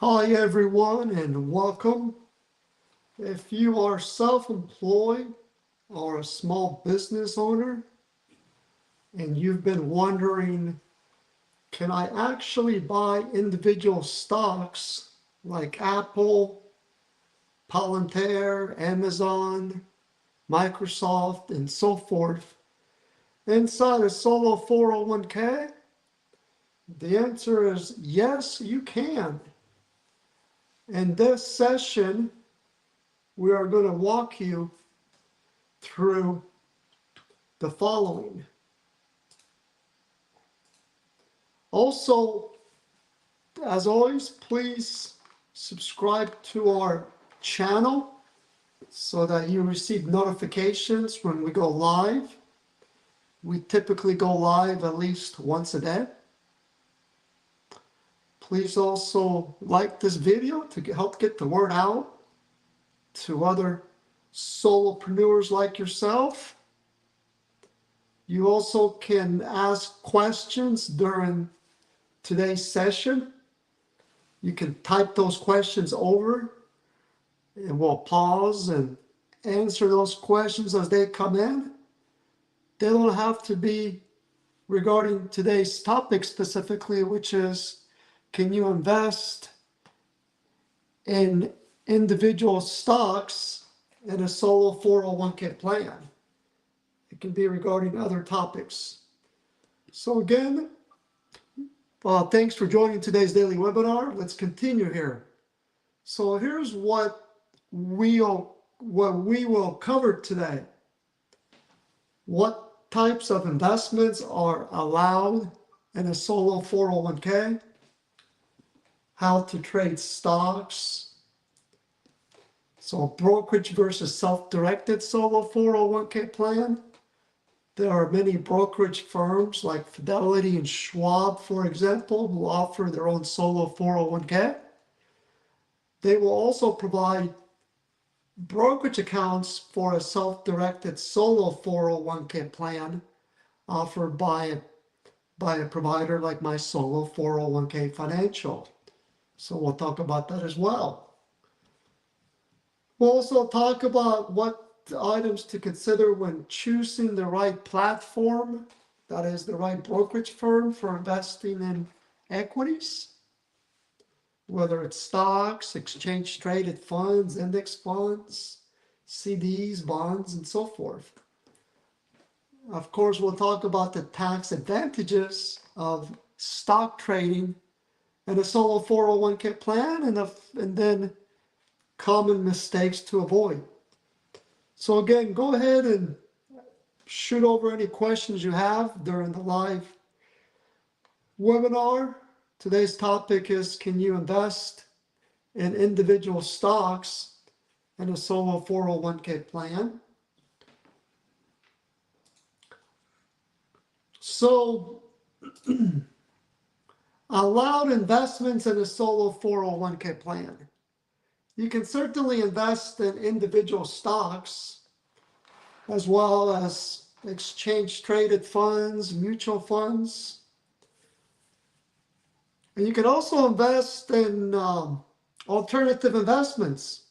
Hi everyone and welcome. If you are self-employed or a small business owner and you've been wondering, can I actually buy individual stocks like Apple, Palantir, Amazon, Microsoft, and so forth inside a solo 401k? The answer is yes, you can. In this session, we are going to walk you through the following. Also, as always, please subscribe to our channel so that you receive notifications when we go live. We typically go live at least once a day. Please also like this video to help get the word out to other solopreneurs like yourself. You also can ask questions during today's session. You can type those questions over and we'll pause and answer those questions as they come in. They don't have to be regarding today's topic specifically, which is, can you invest in individual stocks in a solo 401k plan? It can be regarding other topics. So again, thanks for joining today's daily webinar. Let's continue here. So here's what we will cover today. What types of investments are allowed in a solo 401k? How to trade stocks. So brokerage versus self-directed solo 401k plan. There are many brokerage firms like Fidelity and Schwab, for example, who offer their own solo 401k. They will also provide brokerage accounts for a self-directed solo 401k plan offered by a provider like My Solo 401k Financial. So we'll talk about that as well. We'll also talk about what items to consider when choosing the right platform, that is the right brokerage firm for investing in equities, whether it's stocks, exchange traded funds, index funds, CDs, bonds, and so forth. Of course, we'll talk about the tax advantages of stock trading in a solo 401k plan and then common mistakes to avoid. So again, go ahead and shoot over any questions you have during the live webinar. Today's topic is, can you invest in individual stocks in a solo 401k plan? So allowed investments in a solo 401k plan. You can certainly invest in individual stocks as well as exchange traded funds, mutual funds. And you can also invest in alternative investments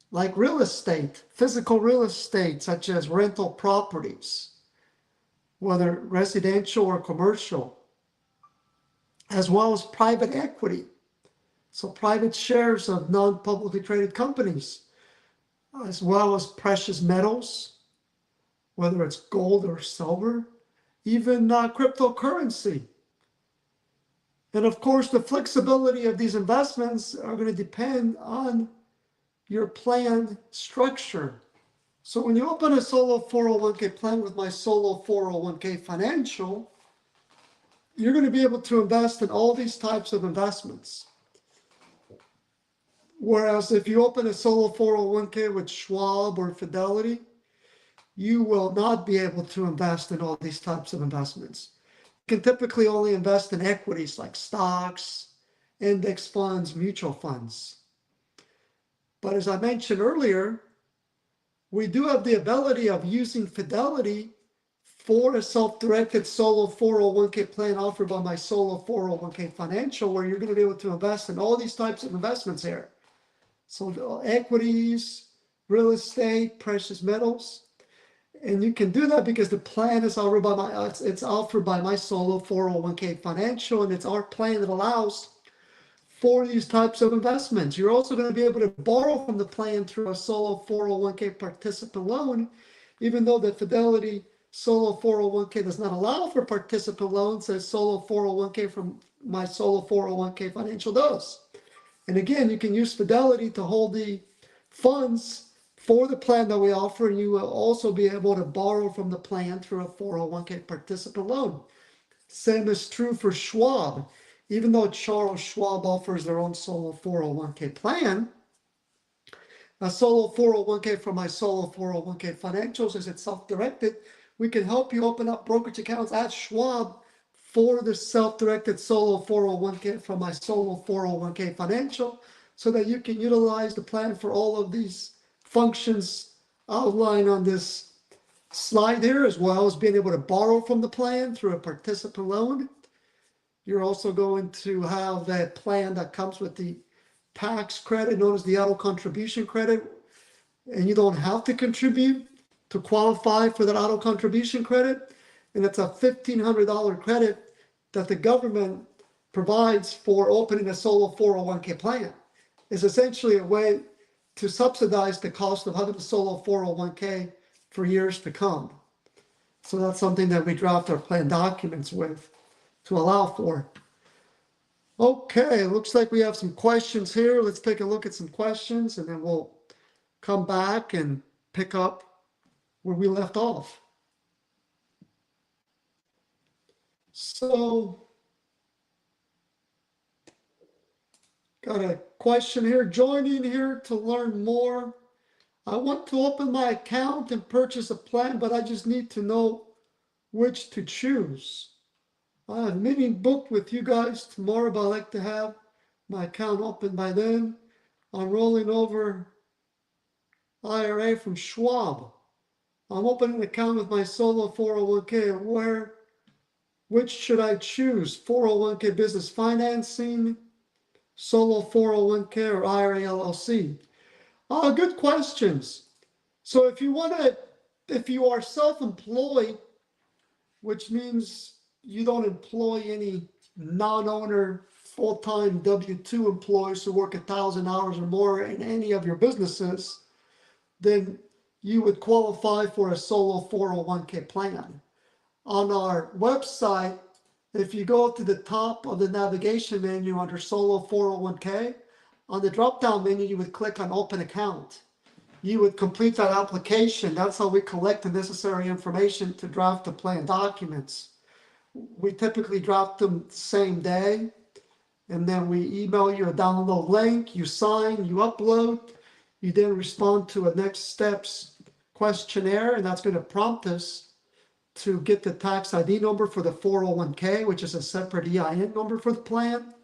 like real estate, physical real estate, such as rental properties, whether residential or commercial, as well as private equity. So private shares of non-publicly traded companies, as well as precious metals, whether it's gold or silver, even cryptocurrency. And of course, the flexibility of these investments are going to depend on your plan structure. So when you open a solo 401k plan with My Solo 401k Financial, you're going to be able to invest in all these types of investments. Whereas if you open a solo 401k with Schwab or Fidelity, you will not be able to invest in all these types of investments. You can typically only invest in equities like stocks, index funds, mutual funds. But as I mentioned earlier, we do have the ability of using Fidelity for a self-directed solo 401k plan offered by my solo 401k financial, where you're going to be able to invest in all these types of investments here. So equities, real estate, precious metals. And you can do that because the plan is offered by it's offered by my solo 401k financial, and it's our plan that allows for these types of investments. You're also going to be able to borrow from the plan through a solo 401k participant loan, even though the Fidelity solo 401k does not allow for participant loans, as solo 401k from my solo 401k financial does. And again, you can use Fidelity to hold the funds for the plan that we offer, and you will also be able to borrow from the plan through a 401k participant loan. Same is true for Schwab. Even though Charles Schwab offers their own solo 401k plan, a solo 401k from my solo 401k financials, as it's self-directed, we can help you open up brokerage accounts at Schwab for the self-directed solo 401k from my solo 401k financial, so that you can utilize the plan for all of these functions outlined on this slide here, as well as being able to borrow from the plan through a participant loan. You're also going to have that plan that comes with the tax credit known as the auto contribution credit, and you don't have to contribute to qualify for that auto contribution credit. And it's a $1,500 credit that the government provides for opening a solo 401k plan. It's essentially a way to subsidize the cost of having a solo 401k for years to come. So that's something that we draft our plan documents with to allow for. Okay, looks like we have some questions here. Let's take a look at some questions, and then we'll come back and pick up where we left off. So, got a question here. Joining here to learn more. I want to open my account and purchase a plan, but I just need to know which to choose. I have a meeting booked with you guys tomorrow, but I'd like to have my account open by then. I'm rolling over IRA from Schwab. I'm opening an account with my solo 401k. Which should I choose? 401k business financing, solo 401k, or IRA LLC? Good questions. So if you are self-employed, which means you don't employ any non-owner full-time W-2 employees who work 1,000 hours or more in any of your businesses, then you would qualify for a solo 401k plan. On our website, if you go to the top of the navigation menu under solo 401k, on the drop-down menu, you would click on open account. You would complete that application. That's how we collect the necessary information to draft the plan documents. We typically draft them the same day, and then we email you a download link. You sign, you upload, you then respond to a next steps questionnaire, and that's going to prompt us to get the tax ID number for the 401k, which is a separate EIN number for the plan.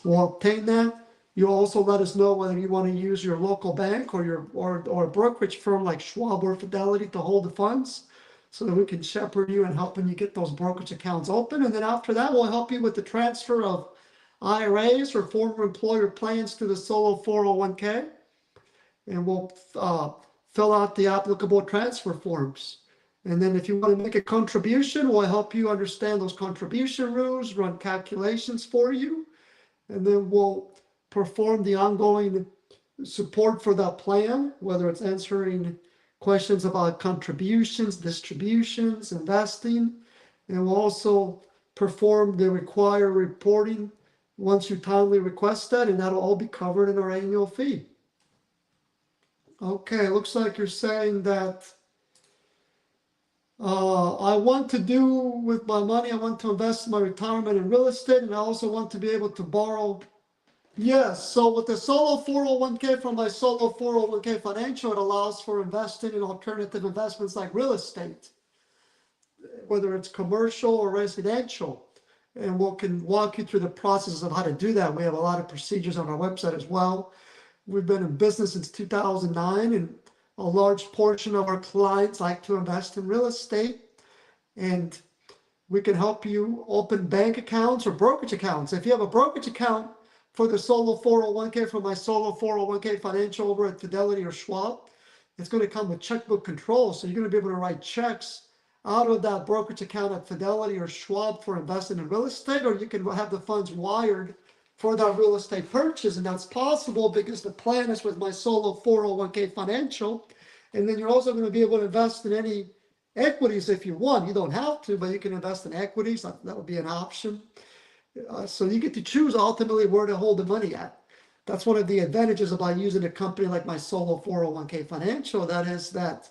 We'll obtain that. You'll also let us know whether you want to use your local bank or a brokerage firm like Schwab or Fidelity to hold the funds, so that we can shepherd you and helping you get those brokerage accounts open. And then after that, we'll help you with the transfer of IRAs or former employer plans to the solo 401k. And we'll fill out the applicable transfer forms. And then if you want to make a contribution, we'll help you understand those contribution rules, run calculations for you. And then we'll perform the ongoing support for that plan, whether it's answering questions about contributions, distributions, investing, and we'll also perform the required reporting once you timely request that, and that'll all be covered in our annual fee. Okay, looks like you're saying that I want to do with my money, I want to invest in my retirement in real estate, and I also want to be able to borrow. Yes, so with the solo 401k from my solo 401k financial, it allows for investing in alternative investments like real estate, whether it's commercial or residential. And we can walk you through the process of how to do that. We have a lot of procedures on our website as well. We've been in business since 2009, and a large portion of our clients like to invest in real estate. And we can help you open bank accounts or brokerage accounts. If you have a brokerage account for the solo 401k, for my solo 401k financial over at Fidelity or Schwab, it's going to come with checkbook control. So you're going to be able to write checks out of that brokerage account at Fidelity or Schwab for investing in real estate, or you can have the funds wired for that real estate purchase. And that's possible because the plan is with my solo 401k financial. And then you're also going to be able to invest in any equities if you want. You don't have to, but you can invest in equities. That would be an option. So you get to choose ultimately where to hold the money at. That's one of the advantages about using a company like my solo 401k financial. That is that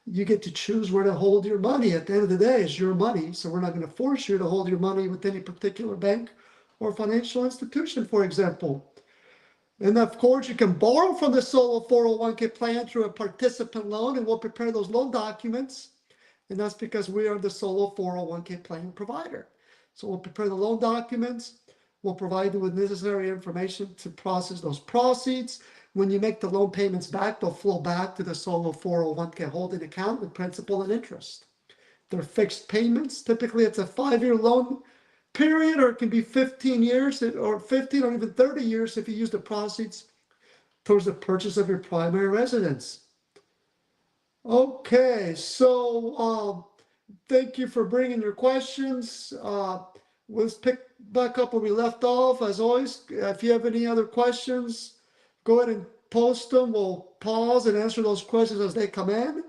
you get to choose where to hold your money. At the end of the day, it's your money. So we're not going to force you to hold your money with any particular bank or financial institution, for example. And of course, you can borrow from the solo 401k plan through a participant loan, and we'll prepare those loan documents. And that's because we are the solo 401k plan provider. So we'll prepare the loan documents. We'll provide you with necessary information to process those proceeds. When you make the loan payments back, they'll flow back to the solo 401k holding account with principal and interest. They're fixed payments. Typically, it's a 5-year loan period, or it can be 15 years, or 15 or even 30 years if you use the proceeds towards the purchase of your primary residence. Okay, so thank you for bringing your questions. Let's pick back up where we left off. As always, if you have any other questions, go ahead and post them. We'll pause and answer those questions as they come in.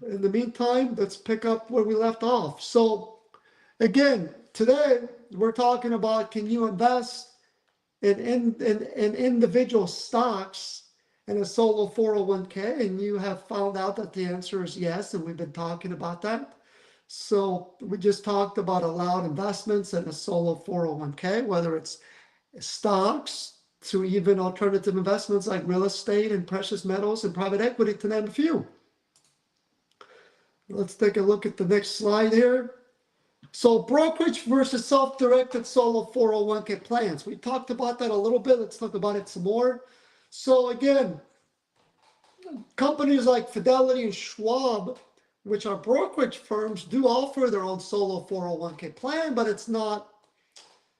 In the meantime, let's pick up where we left off. So again, today we're talking about, can you invest in individual stocks in a solo 401k? And you have found out that the answer is yes, and we've been talking about that. So we just talked about allowed investments in a solo 401k, whether it's stocks to even alternative investments like real estate and precious metals and private equity, to name a few. Let's take a look at the next slide here. So brokerage versus self-directed solo 401k plans. We talked about that a little bit. Let's talk about it some more. So again, companies like Fidelity and Schwab, which are brokerage firms, do offer their own solo 401k plan, but it's not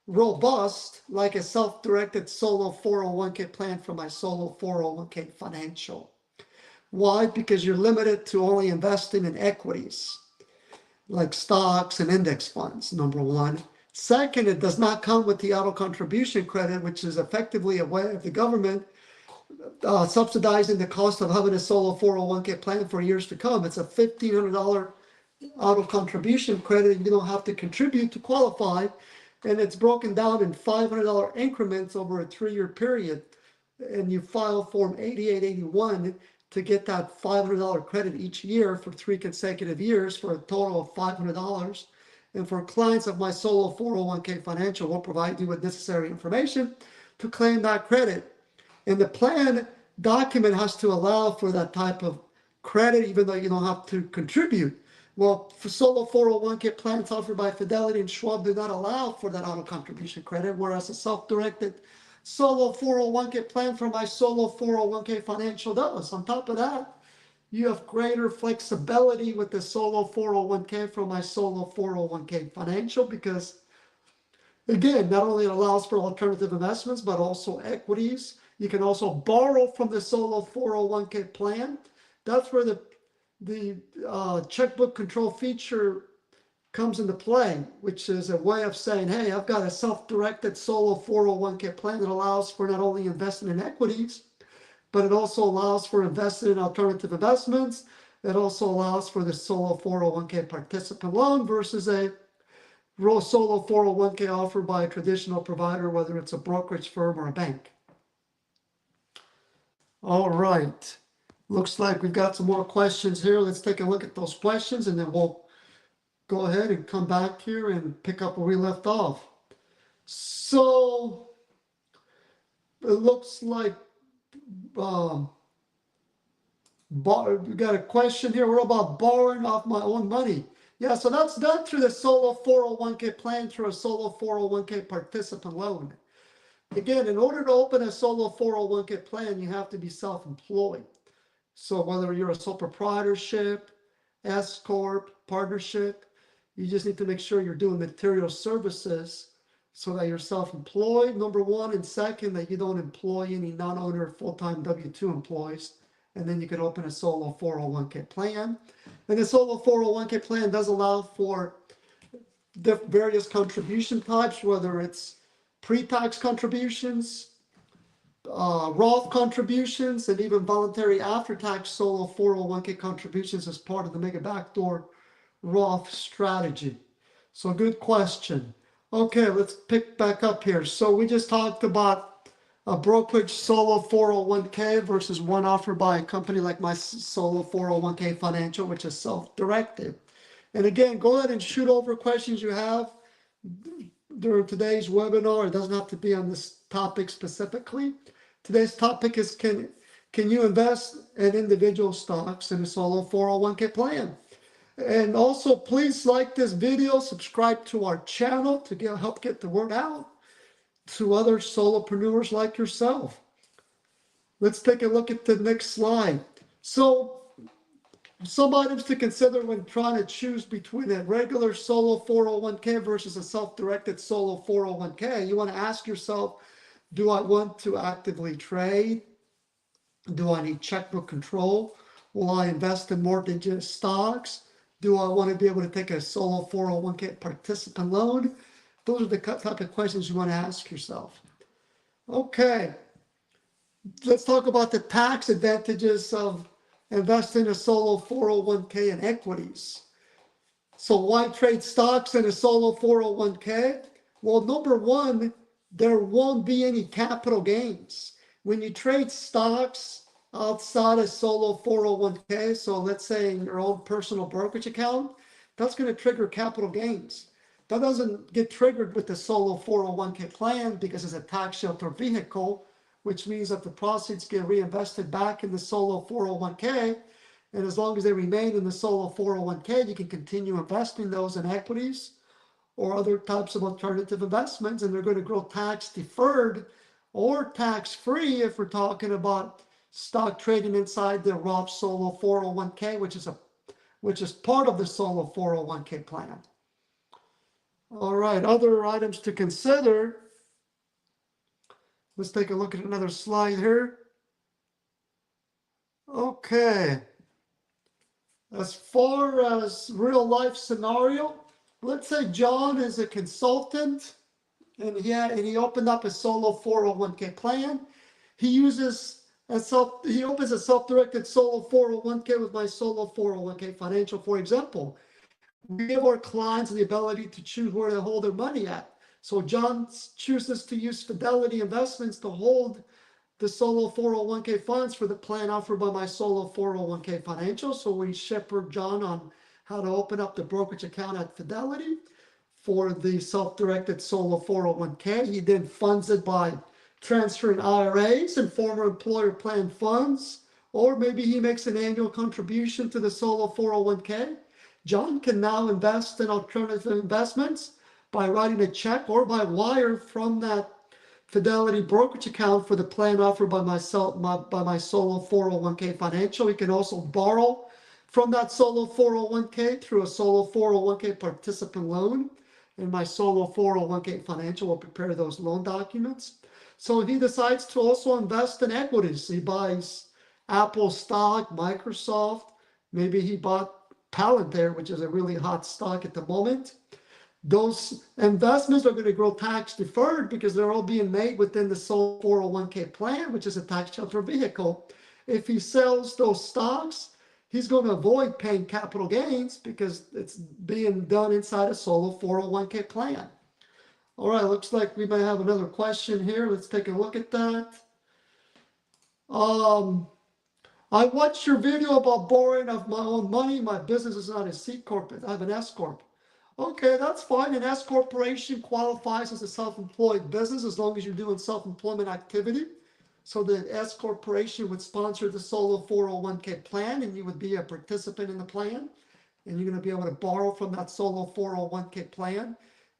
robust like a self-directed solo 401k plan from my solo 401k financial. Why? Because you're limited to only investing in equities, like stocks and index funds, number one. Second, it does not come with the auto contribution credit, which is effectively a way of the government subsidizing the cost of having a solo 401k plan for years to come. It's a $1,500 auto contribution credit. You don't have to contribute to qualify. And it's broken down in $500 increments over a 3-year period. And you file Form 8881 to get that $500 credit each year for 3 consecutive years for a total of $500. And for clients of my solo 401k financial, we'll provide you with necessary information to claim that credit. And the plan document has to allow for that type of credit, even though you don't have to contribute. Well, for solo 401k plans offered by Fidelity and Schwab do not allow for that auto contribution credit, whereas a self-directed solo 401k plan for my solo 401k financial does. On top of that, you have greater flexibility with the solo 401k from my solo 401k financial, because again, not only it allows for alternative investments, but also equities. You can also borrow from the solo 401k plan. That's where the checkbook control feature comes into play, which is a way of saying, hey, I've got a self-directed solo 401k plan that allows for not only investing in equities, but it also allows for investing in alternative investments. It also allows for the solo 401k participant loan versus a solo 401k offered by a traditional provider, whether it's a brokerage firm or a bank. All right. Looks like we've got some more questions here. Let's take a look at those questions, and then we'll go ahead and come back here and pick up where we left off. So it looks like we got a question here. We're about borrowing off my own money. Yeah, so that's done through the solo 401k plan through a solo 401k participant loan. Again, in order to open a solo 401k plan, you have to be self-employed. So whether you're a sole proprietorship, S Corp, partnership, You just need to make sure you're doing material services so that you're self-employed, number one, and second, that you don't employ any non-owner full-time W-2 employees. And then you can open a solo 401k plan. And the solo 401k plan does allow for various contribution types, whether it's pre-tax contributions, Roth contributions, and even voluntary after-tax solo 401k contributions as part of the Mega Backdoor Roth strategy. So good question. Okay, let's pick back up here. So we just talked about a brokerage solo 401k versus one offered by a company like my solo 401k Financial, which is self-directed. And again, go ahead and shoot over questions you have during today's webinar. It doesn't have to be on this topic specifically. Today's topic is can you invest in individual stocks in a solo 401k plan? And also, please like this video, subscribe to our channel to help get the word out to other solopreneurs like yourself. Let's take a look at the next slide. So, some items to consider when trying to choose between a regular solo 401k versus a self-directed solo 401k. You want to ask yourself, do I want to actively trade? Do I need checkbook control? Will I invest in more than just stocks? Do I want to be able to take a solo 401k participant loan? Those are the type of questions you want to ask yourself. Okay, let's talk about the tax advantages of investing in a solo 401k in equities. So why trade stocks in a solo 401k? Well, number one, there won't be any capital gains. When you trade stocks outside a solo 401k, so let's say in your own personal brokerage account, that's going to trigger capital gains. That doesn't get triggered with the solo 401k plan because it's a tax shelter vehicle, which means that the proceeds get reinvested back in the solo 401k. And as long as they remain in the solo 401k, you can continue investing those in equities or other types of alternative investments, and they're going to grow tax deferred or tax free if we're talking about stock trading inside the Roth solo 401k, which is part of the solo 401k plan. All right, other items to consider. Let's take a look at another slide here. Okay. As far as real life scenario, let's say John is a consultant and he opened up a solo 401k plan. He opens a self-directed solo 401k with my solo 401k Financial, for example. We give our clients the ability to choose where to hold their money at. So John chooses to use Fidelity Investments to hold the solo 401k funds for the plan offered by my solo 401k Financial. So we shepherd John on how to open up the brokerage account at Fidelity for the self-directed solo 401k. He then funds it by transferring IRAs and former employer plan funds, or maybe he makes an annual contribution to the solo 401k. John can now invest in alternative investments by writing a check or by wire from that Fidelity brokerage account for the plan offered by my solo 401k Financial. He can also borrow from that solo 401k through a solo 401k participant loan, and my solo 401k Financial will prepare those loan documents. So he decides to also invest in equities. He buys Apple stock, Microsoft. Maybe he bought Palantir, which is a really hot stock at the moment. Those investments are going to grow tax deferred because they're all being made within the solo 401k plan, which is a tax shelter vehicle. If he sells those stocks, he's going to avoid paying capital gains because it's being done inside a solo 401k plan. All right, looks like we may have another question here. Let's take a look at that. I watched your video about borrowing of my own money. My business is not a C Corp. I have an S Corp. Okay, that's fine. An S corporation qualifies as a self-employed business as long as you're doing self-employment activity. So the S corporation would sponsor the solo 401k plan, and you would be a participant in the plan. And you're going to be able to borrow from that solo 401k plan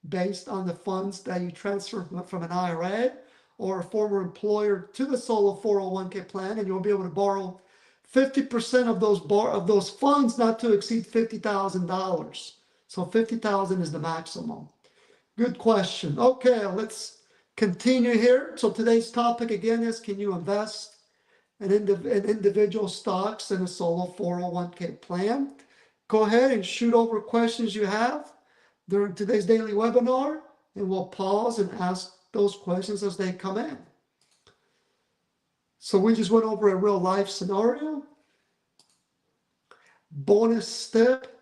based on the funds that you transfer from an IRA or a former employer to the solo 401k plan, and you'll be able to borrow 50% of those funds not to exceed $50,000. So 50,000 is the maximum. Good question. Okay, let's continue here. So today's topic again is, can you invest in individual stocks in a solo 401k plan? Go ahead and shoot over questions you have during today's daily webinar, and we'll pause and ask those questions as they come in. So we just went over a real life scenario. Bonus tip: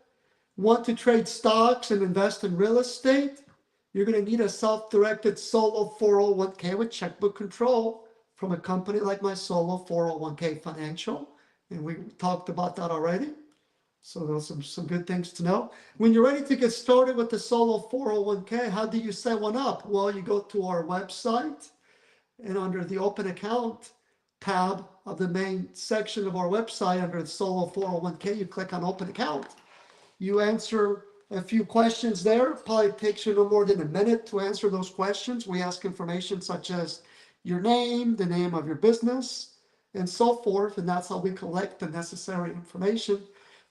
want to trade stocks and invest in real estate? You're going to need a self-directed solo 401k with checkbook control from a company like my solo 401k Financial. And we talked about that already. So those are some good things to know. When you're ready to get started with the solo 401k, how do you set one up? Well, you go to our website, and under the open account tab of the main section of our website, under the solo 401k, you click on open account. You answer a few questions there. Probably takes you no more than a minute to answer those questions. We ask information such as your name, the name of your business, and so forth. And that's how we collect the necessary information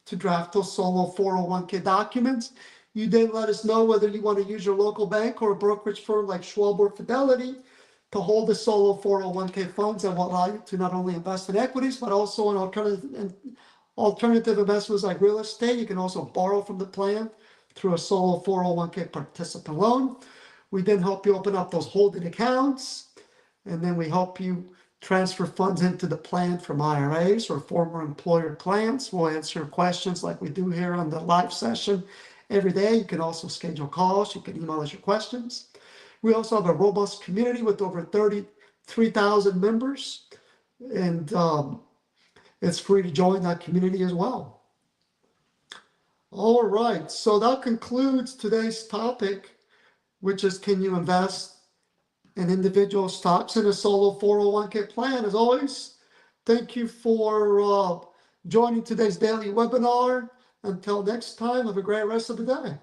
to draft those solo 401k documents. You then let us know whether you want to use your local bank or a brokerage firm like Schwab or Fidelity to hold the solo 401k funds that will allow you to not only invest in equities, but also in alternative investments like real estate. You can also borrow from the plan through a solo 401k participant loan. We then help you open up those holding accounts, and then we help you transfer funds into the plan from IRAs or former employer plans. We'll answer questions like we do here on the live session every day. You can also schedule calls. You can email us your questions. We also have a robust community with over 33,000 members, and it's free to join that community as well. All right, so that concludes today's topic, which is, can you invest in individual stocks in a solo 401k plan? As always, thank you for joining today's daily webinar. Until next time, have a great rest of the day.